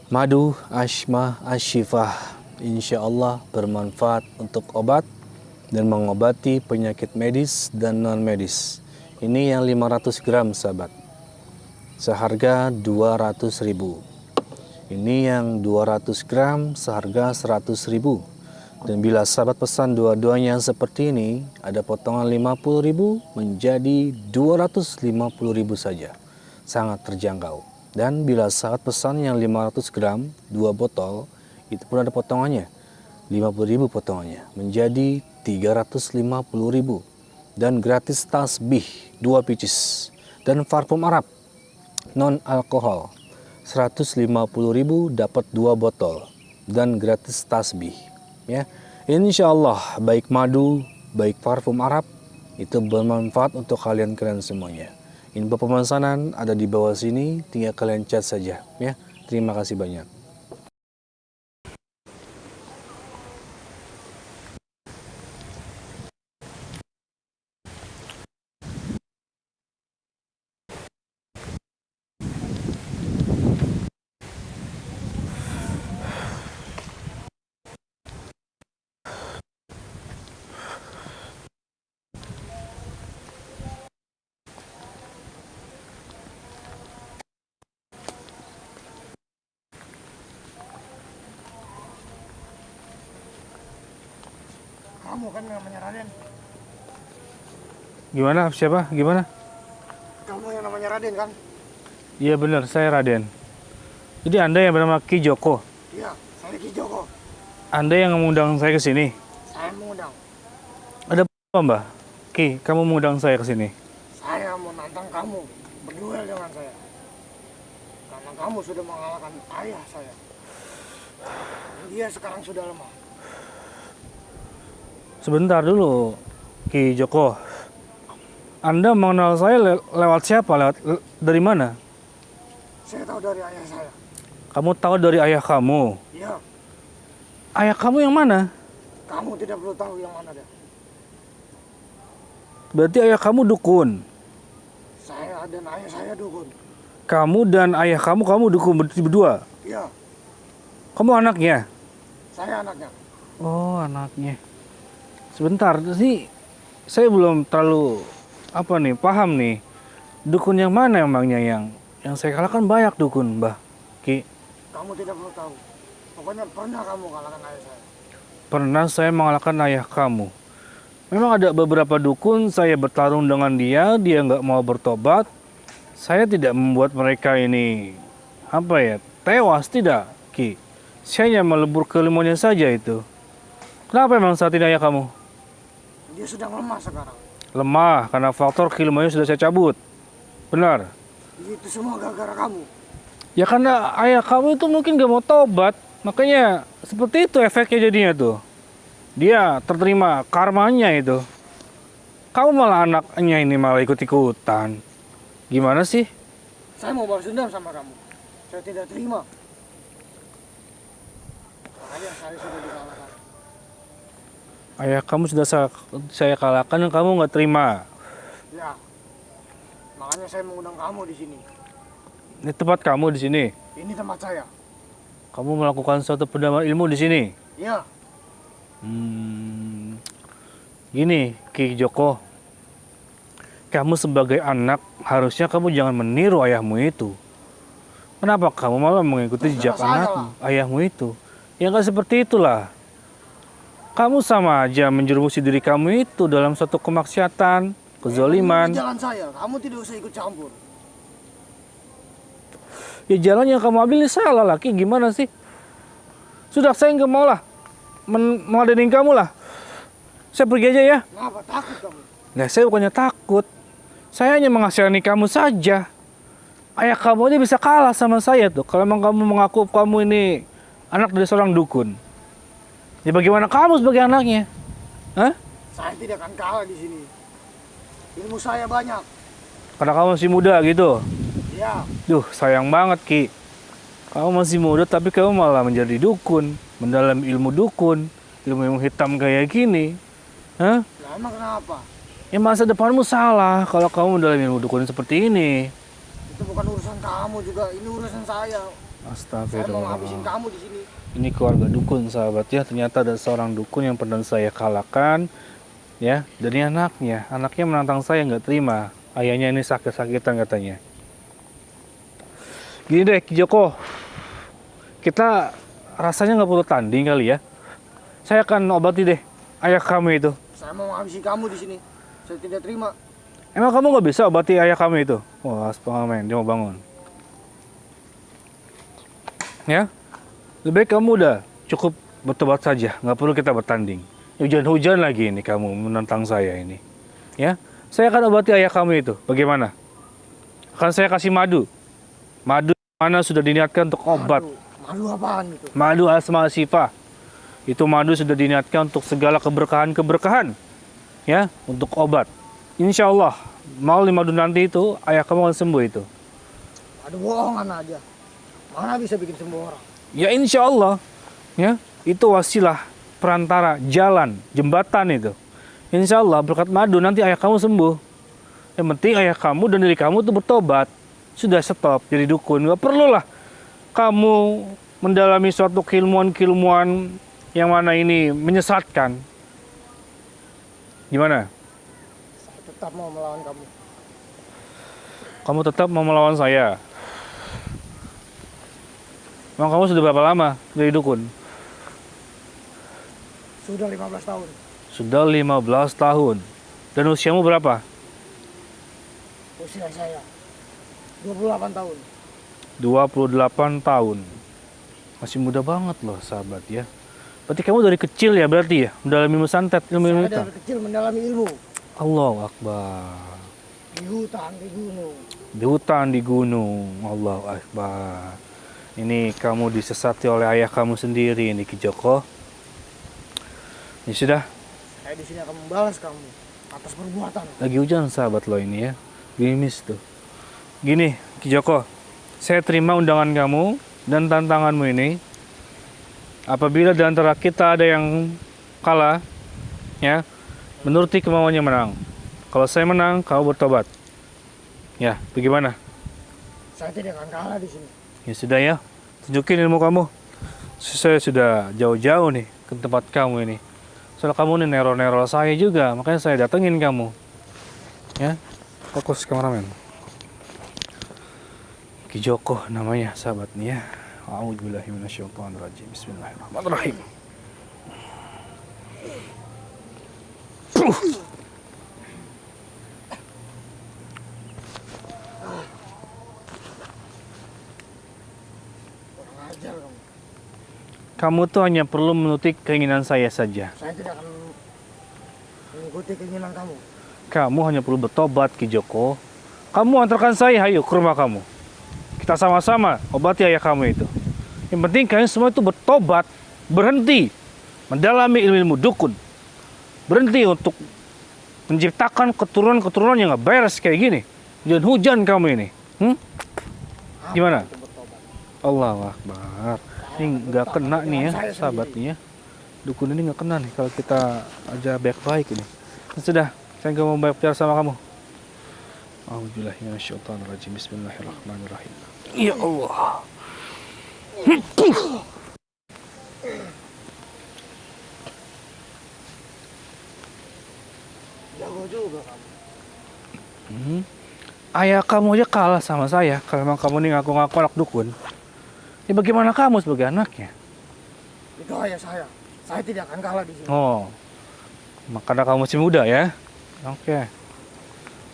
Madu Ashma Ashifah insya Allah bermanfaat untuk obat dan mengobati penyakit medis dan non medis. Ini yang 500 gram sahabat, seharga 200.000. Ini yang 200 gram seharga 100.000. Dan bila sahabat pesan dua-duanya seperti ini, ada potongan 50.000 menjadi 250.000 saja. Sangat terjangkau. Dan bila sahabat pesan yang 500 gram, 2 botol, itu pun ada potongannya. 50.000 potongannya menjadi 350.000. Dan gratis tasbih 2 pieces. Dan parfum Arab non alkohol 150.000 dapat 2 botol. Dan gratis tasbih. Ya, insya Allah baik madu, baik parfum Arab itu bermanfaat untuk kalian semuanya. Info pemesanan ada di bawah sini, tinggal kalian chat saja. Ya, terima kasih banyak. Kamu kan namanya Raden. Gimana? Siapa? Gimana? Kamu yang namanya Raden kan? Iya benar, saya Raden. Jadi Anda yang bernama Ki Joko? Iya, saya Ki Joko. Anda yang mengundang saya ke sini? Saya mengundang. Ada apa Mbak? Ki, kamu mengundang saya ke sini? Saya mau nantang kamu berduel dengan saya. Karena kamu sudah mengalahkan ayah saya. Dia sekarang sudah lemah. Sebentar dulu, Ki Joko. Anda mengenal saya lewat siapa? Dari mana? Saya tahu dari ayah saya. Kamu tahu dari ayah kamu? Iya, Ayah kamu yang mana? kamu tidak perlu tahu yang mana dia. Berarti ayah kamu dukun. Saya dan ayah saya dukun. Kamu dan ayah kamu dukun berdua. Iya, Kamu anaknya? saya anaknya. Oh, anaknya. Sebentar, sih saya belum terlalu paham nih. Dukun yang mana emangnya yang saya kalahkan banyak dukun, Mbah Ki. Kamu tidak perlu tahu. Pokoknya pernah kamu kalahkan ayah saya. Pernah saya mengalahkan ayah kamu. Memang ada beberapa dukun saya bertarung dengan dia nggak mau bertobat. Saya tidak membuat mereka ini tewas, tidak, Ki. Saya hanya melebur keilmuannya saja itu. Kenapa emang saat ini ayah kamu? Dia sedang lemah sekarang. Lemah karena faktor keilmuannya sudah saya cabut. Benar. Itu semua gara-gara kamu. Ya karena ayah kamu itu mungkin gak mau tobat. Makanya seperti itu efeknya jadinya tuh. Dia terterima karmanya itu. Kamu malah anaknya ini malah ikut-ikutan. Gimana sih? Saya mau balas dendam sama kamu. Saya tidak terima. Makanya saya sudah dikalahkan. Ayah kamu sudah saya kalahkan dan kamu nggak terima. Ya. Makanya saya mengundang kamu di sini. Ini tempat kamu di sini. Ini tempat saya. Kamu melakukan suatu pendalaman ilmu di sini. Iya. Gini, Ki Joko. Kamu sebagai anak harusnya kamu jangan meniru ayahmu itu. Kenapa kamu malah mengikuti jejak ayahmu itu? Ya nggak seperti itulah. Kamu sama aja menjerumusi diri kamu itu dalam suatu kemaksiatan, kezaliman. Ini jalan saya, kamu tidak usah ikut campur. Ya jalan yang kamu ambil ini salah laki, gimana sih? Sudah saya nggak mau lah, meladenin kamu lah. Saya pergi aja ya. Kenapa? Takut kamu? Nah, saya bukannya takut. Saya hanya mengasihani kamu saja. Ayah kamu aja bisa kalah sama saya tuh. Kalau memang kamu mengaku kamu ini anak dari seorang dukun. Ya bagaimana kamu sebagai anaknya? Hah? Saya tidak akan kalah di sini. Ilmu saya banyak. Karena kamu masih muda gitu. Iya. Duh, sayang banget Ki. Kamu masih muda tapi kamu malah menjadi dukun, mendalam ilmu dukun, ilmu hitam kayak gini. Hah? Lah emang kenapa? Ya masa depanmu salah kalau kamu mendalam ilmu dukun seperti ini. Itu bukan urusan kamu juga, ini urusan saya. Saya mau ngabisin Astagfirullah. kamu di sini. Ini keluarga dukun sahabat ya. Ternyata ada seorang dukun yang pernah saya kalahkan ya. Dari anaknya menantang saya, nggak terima. Ayahnya ini sakit-sakitan katanya. Gini deh Ki Joko, kita rasanya nggak perlu tanding kali ya. Saya akan obati deh ayah kamu itu. Saya mau ngabisin kamu di sini. Saya tidak terima. Emang kamu nggak bisa obati ayah kamu itu? Wah, pengamen, dia mau bangun. Ya, lebih baik kamu udah cukup bertobat saja, nggak perlu kita bertanding. Hujan-hujan lagi ini kamu menentang saya ini. Ya, saya akan obati ayah kamu itu. Bagaimana? Akan saya kasih madu. Madu mana sudah diniatkan untuk obat. Madu apaan itu? Madu asma sifah. Itu madu sudah diniatkan untuk segala keberkahan-keberkahan. Ya, untuk obat. Insya Allah, melalui madu nanti itu, ayah kamu akan sembuh itu. Madu bohongan aja. Mana bisa bikin sembuh orang? Ya insya Allah, ya itu wasilah, perantara, jalan, jembatan itu. Insya Allah berkat madu nanti ayah kamu sembuh. Yang penting ayah kamu dan diri kamu tuh bertobat. Sudah stop jadi dukun. Gak perlulah kamu mendalami suatu keilmuan-keilmuan yang mana ini menyesatkan. Gimana? Saya tetap mau melawan kamu. Kamu tetap mau melawan saya? Emang kamu sudah berapa lama jadi dukun? Sudah 15 tahun. Sudah 15 tahun. Dan usiamu berapa? Usia saya 28 tahun. 28 tahun. Masih muda banget loh sahabat ya. Berarti kamu dari kecil ya berarti ya? Mendalami santet ilmu Saya hitam. dari kecil mendalami ilmu. Allahu Akbar. Di hutan, di gunung. Di hutan, di gunung. Allahu Akbar. Ini kamu disesati oleh ayah kamu sendiri ini Ki Joko. Ya sudah, Saya di sini akan membalas kamu atas perbuatan. lagi hujan sahabat lo ini ya. Gerimis tuh. Gini Ki Joko, saya terima undangan kamu dan tantanganmu ini. Apabila di antara kita ada yang kalah, ya, menuruti kemauannya menang. Kalau saya menang, kamu bertobat. Ya, bagaimana? Saya tidak akan kalah di sini. Ya sudah ya, tunjukin ilmu kamu. Saya sudah jauh-jauh nih ke tempat kamu ini. Soalnya kamu nih neror-neror saya juga, makanya saya datengin kamu. Ya, fokus kameramen. Ki Joko namanya sahabat nih ya. A'udzubillahi minasyaitonirrajim. Bismillahirrahmanirrahim. Kurang ajar kamu. Kamu tuh hanya perlu menuruti keinginan saya saja. Saya tidak akan mengikuti keinginan kamu. Kamu hanya perlu bertobat Ki Joko. Kamu antarkan saya, ayo ke rumah kamu. Kita sama-sama obati ayah kamu itu. Yang penting kalian semua itu bertobat, berhenti mendalami ilmu-ilmu dukun. Berhenti untuk menciptakan keturunan-keturunan yang nggak beres kayak gini. Hujan-hujan kamu ini. Gimana? Itu bertobat. Allahu Akbar. Ini nggak kena nih ya, sahabat nih ya. Dukun ini nggak kena nih kalau kita aja baik-baik ini. Sudah, saya nggak mau banyak bicara sama kamu. A'udzubillahi minasyaitonirrajim. Bismillahirrahmanirrahim. Ya Allah. Jago juga kamu. Ayah kamu aja kalah sama saya. Kalau memang kamu ini ngaku-ngaku anak dukun, ya bagaimana kamu sebagai anaknya? Itu ayah saya. Saya tidak akan kalah di sini. Oh, makanya kamu masih muda ya? Oke.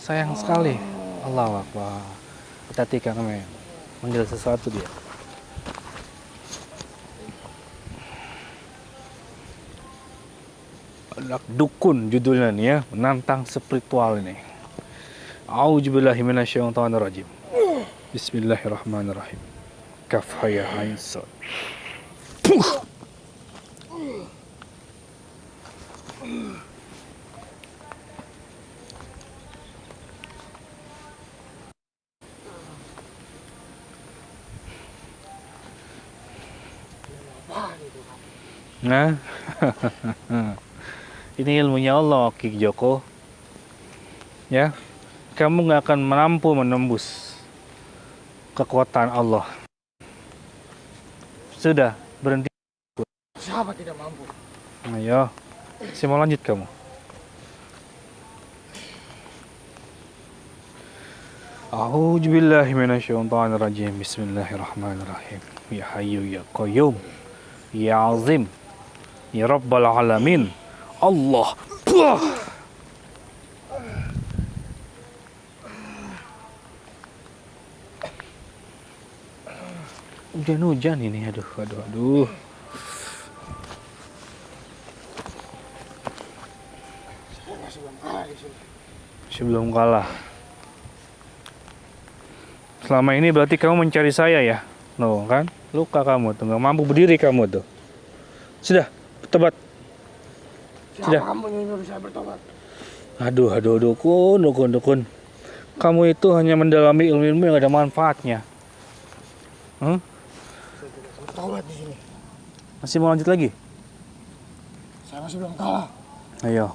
Sayang sekali. Allahu Akbar. Hati-hati Kang Men. Manggil sesuatu dia. Anak dukun judulnya nih ya, menantang spiritual ini. A'udzubillahi minasyaitonirrajim. Bismillahirrahmanirrahim. Kaf ha ya ain sad. Apaan itu kamu? Nah, ini ilmunya Allah Ki Joko. Ya, kamu nggak akan mampu menembus kekuatan Allah. Sudah, berhenti. Siapa tidak mampu? Ayo, saya mau lanjut kamu. A'udzu billahi minasyaitonir rajim. Bismillahirrahmanirrahim. Ya Hayyu ya Qayyum. Ya Azim. Ya Rabbal Alamin. Allah. Puh. Hujan-hujan ini, aduh. Saya masih belum kalah di sini. Sebelum kalah. Selama ini berarti kamu mencari saya ya? No, kan? Luka kamu tuh, nggak mampu berdiri kamu tuh. Sudah, bertobat. Sudah. Siapa kamu yang nyuruh saya bertobat? Aduh, dukun. Kamu itu hanya mendalami ilmu-ilmu yang ada manfaatnya. Saya tidak bertobat di sini. Masih mau lanjut lagi? Saya masih belum kalah. Ayo.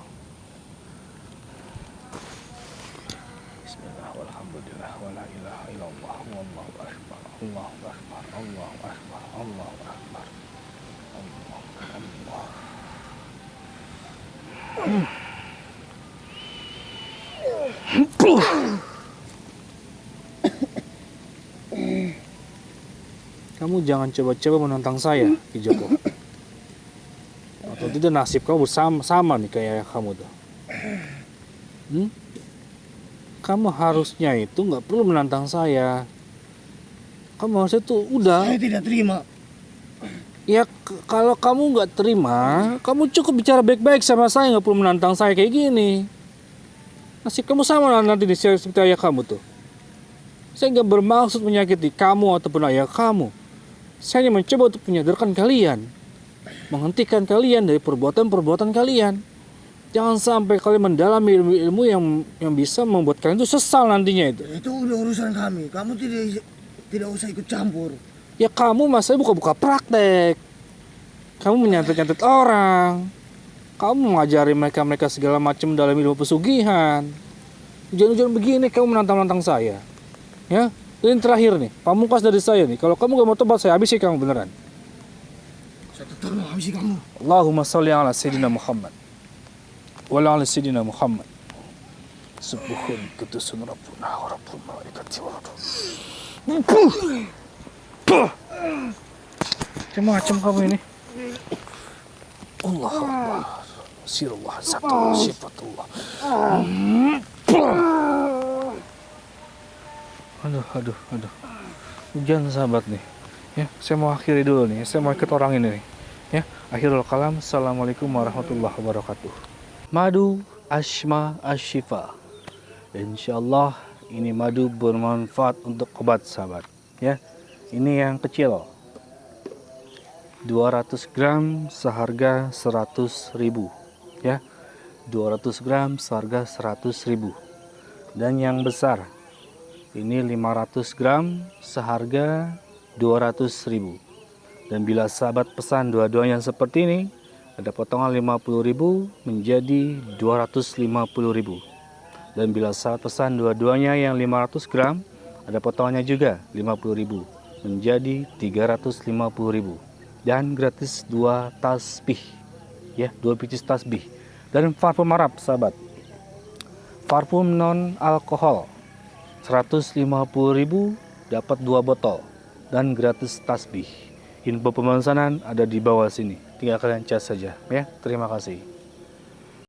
Bismillah, walhamdulillah, wala ilaha illallah, wallahu akbar, Allahu akbar, Allahu akbar, Allahu akbar, Allah, Allah. Kamu jangan coba-coba menantang saya, Ki Joko. Atau tidak nasib kamu sama nih kayak kamu tuh. Kamu harusnya itu nggak perlu menantang saya. Kamu harusnya tuh udah. Saya tidak terima. Ya kalau kamu nggak terima, kamu cukup bicara baik-baik sama saya, nggak perlu menantang saya kayak gini. Nasib kamu sama lah nanti seperti ayah kamu tuh. Saya nggak bermaksud menyakiti kamu ataupun ayah kamu. Saya hanya mencoba untuk menyadarkan kalian, menghentikan kalian dari perbuatan-perbuatan kalian. Jangan sampai kalian mendalami ilmu-ilmu yang bisa membuat kalian itu sesal nantinya itu. Itu udah urusan kami. Kamu tidak usah ikut campur. Ya kamu masanya buka-buka praktek. Kamu menyantet-nyantet orang. Kamu mengajari mereka segala macam dalam ilmu pesugihan. Hujan-hujan begini kamu menantang-nantang saya. Ya, ini terakhir nih, pamungkas dari saya nih. Kalau kamu gak mau tobat, saya habisi kamu beneran. Saya tetap mau habisi kamu. Allahumma sholli ala Sayyidina Muhammad wa ala Sayyidina Muhammad. Subuhun kudusun Rabbuna wa Rabbul malaikati wa ruh. Macam kamu ini. Allah Allah. Sirullah zatullah sifatullah. Aduh. Hujan sahabat nih. Ya, saya mau akhiri dulu nih. Saya mau ikut orang ini nih. Ya, akhirul kalam. Assalamualaikum warahmatullahi wabarakatuh. Madu Ashma Ashifa. Insyaallah ini madu bermanfaat untuk obat sahabat. Ya, ini yang kecil. 200 gram seharga 100.000. Ya, 200 gram seharga 100.000. Dan yang besar ini 500 gram seharga 200.000. Dan bila sahabat pesan dua-duanya seperti ini, ada potongan 50.000 menjadi 250.000. Dan bila sahabat pesan dua-duanya yang 500 gram, ada potongannya juga 50.000 menjadi 350.000. Dan gratis 2 tasbih. Ya, 2 biji tasbih. Dan parfum Arab sahabat. Parfum non alkohol 150.000 dapat 2 botol dan gratis tasbih. Info pemesanan ada di bawah sini. Tinggal kalian cas saja ya. Terima kasih.